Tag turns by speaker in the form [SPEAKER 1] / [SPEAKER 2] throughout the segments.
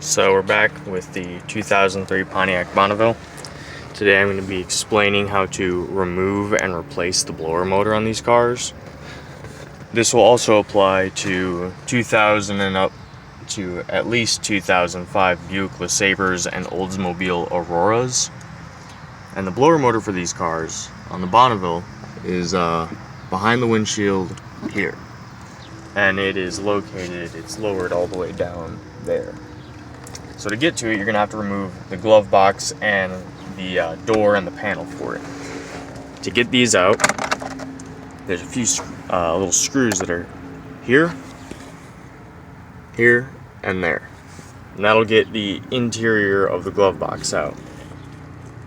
[SPEAKER 1] So we're back with the 2003 Pontiac Bonneville. Today I'm going to be explaining how to remove and replace the blower motor on these cars. This will also apply to 2000 and up to at least 2005 Buick LeSabres and Oldsmobile Auroras. And the blower motor for these cars on the Bonneville is behind the windshield here. And it is located, it's lowered all the way down there. So to get to it, you're gonna have to remove the glove box and the door and the panel for it. To get these out, there's a few little screws that are here, here, and there. And that'll get the interior of the glove box out.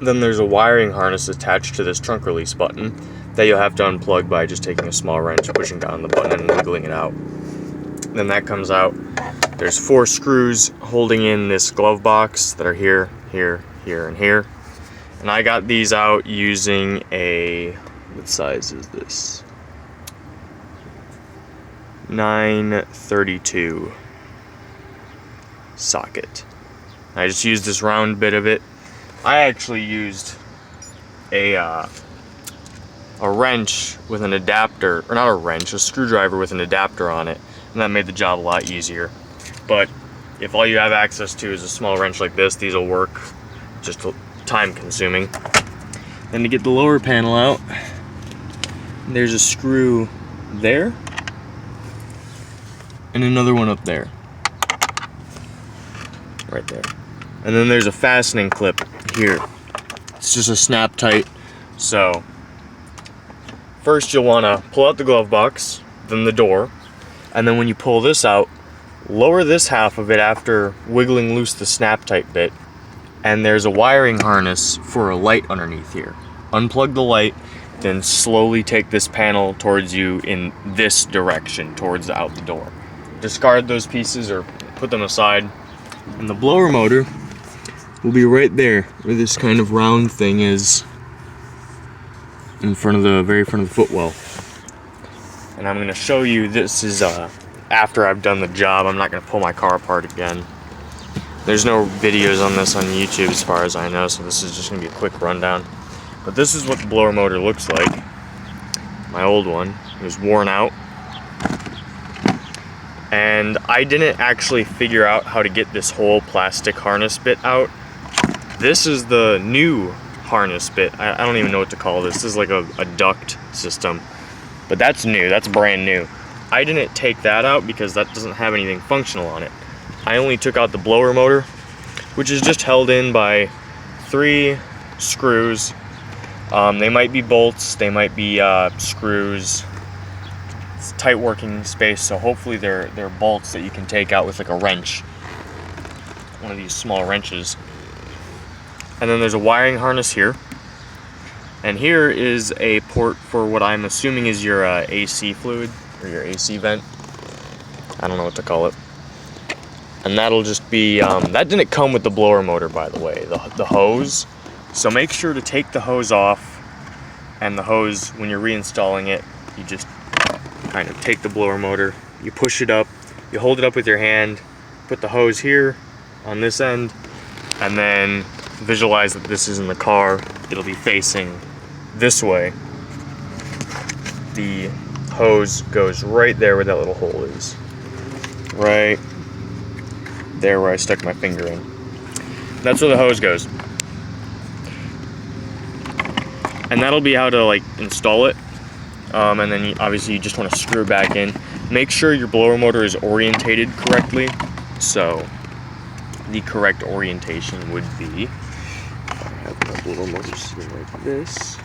[SPEAKER 1] Then there's a wiring harness attached to this trunk release button that you'll have to unplug by just taking a small wrench, pushing down the button, and wiggling it out. Then that comes out. There's 4 screws holding in this glove box that are here, here, here, and here. And I got these out using a, what size is this? 932 socket. I just used this round bit of it. I actually used a wrench with an adapter, or not a wrench, a screwdriver with an adapter on it, and that made the job a lot easier. But if all you have access to is a small wrench like this, these will work, just time consuming. Then to get the lower panel out, there's a screw there, and another one up there, right there. And then there's a fastening clip here. It's just a snap tight. So first you'll want to pull out the glove box, then the door, and then when you pull this out, lower this half of it after wiggling loose the snap tight bit, and there's a wiring harness for a light underneath here. Unplug the light, then slowly take this panel towards you in this direction, towards out the door. Discard those pieces or put them aside, and the blower motor will be right there where this kind of round thing is, in front of the very front of the footwell. And I'm going to show you, this is after I've done the job. I'm not going to pull my car apart again. There's no videos on this on YouTube as far as I know, so this is just going to be a quick rundown. But this is what the blower motor looks like. My old one, it was worn out. And I didn't actually figure out how to get this whole plastic harness bit out. This is the new harness bit. I don't even know what to call this. This is like a duct system. But that's new, that's brand new. I didn't take that out because that doesn't have anything functional on it. I only took out the blower motor, which is just held in by 3 screws. They might be bolts, they might be screws. It's tight working space, so hopefully they're bolts that you can take out with like a wrench. One of these small wrenches. And then there's a wiring harness here. And here is a port for what I'm assuming is your AC fluid, or your AC vent. I don't know what to call it. And that'll just be, that didn't come with the blower motor, by the way, the hose. So make sure to take the hose off, and the hose, when you're reinstalling it, you just kind of take the blower motor, you push it up, you hold it up with your hand, put the hose here on this end, and then visualize that this is in the car. It'll be facing this way. The hose goes right there where that little hole is. Right there where I stuck my finger in. That's where the hose goes. And that'll be how to like install it. And then obviously you just want to screw it back in. Make sure your blower motor is orientated correctly. So the correct orientation would be, if I have my blower motor sitting like this.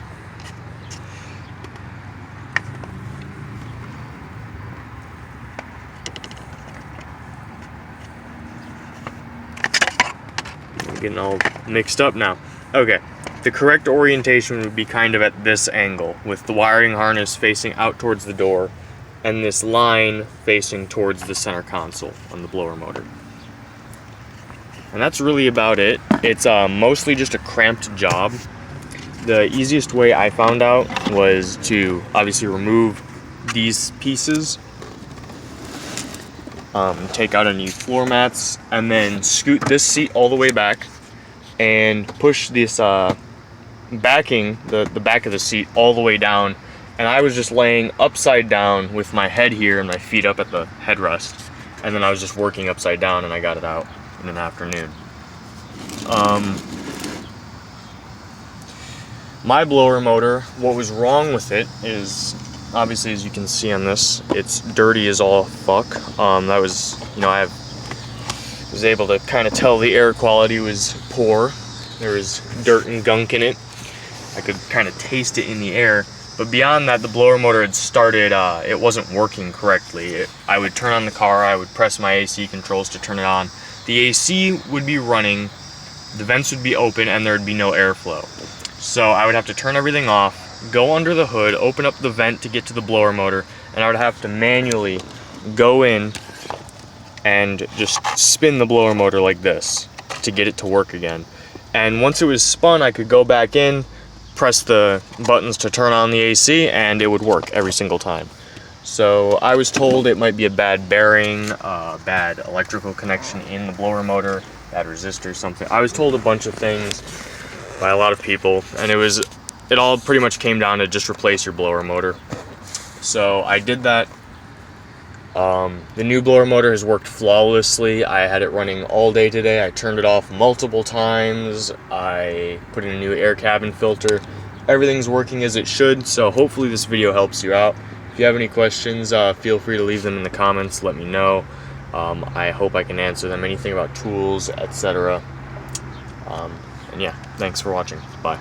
[SPEAKER 1] I'm getting all mixed up now. Okay. The correct orientation would be kind of at this angle, with the wiring harness facing out towards the door and this line facing towards the center console on the blower motor. And that's really about it. It's mostly just a cramped job. The easiest way I found out was to obviously remove these pieces take out any floor mats, and then scoot this seat all the way back and push this backing, the back of the seat all the way down. And I was just laying upside down with my head here and my feet up at the headrest, and then I was just working upside down, and I got it out in an afternoon. My blower motor, what was wrong with it is, obviously, as you can see on this, it's dirty as all fuck. That was, I was able to kind of tell the air quality was poor. There was dirt and gunk in it. I could kind of taste it in the air. But beyond that, the blower motor had started, it wasn't working correctly. I would turn on the car, I would press my AC controls to turn it on. The AC would be running, the vents would be open, and there'd be no airflow. So I would have to turn everything off, go under the hood, open up the vent to get to the blower motor, and I would have to manually go in and just spin the blower motor like this to get it to work again. And once it was spun, I could go back in, press the buttons to turn on the AC, and it would work every single time. So I was told it might be a bad bearing, bad electrical connection in the blower motor, bad resistor, something. I was told a bunch of things by a lot of people, and it all pretty much came down to just replace your blower motor. So I did that. The new blower motor has worked flawlessly. I had it running all day today. I turned it off multiple times. I put in a new air cabin filter. Everything's working as it should, so hopefully this video helps you out. If you have any questions, feel free to leave them in the comments. Let me know. I hope I can answer them. Anything about tools, etc. And yeah, thanks for watching. Bye.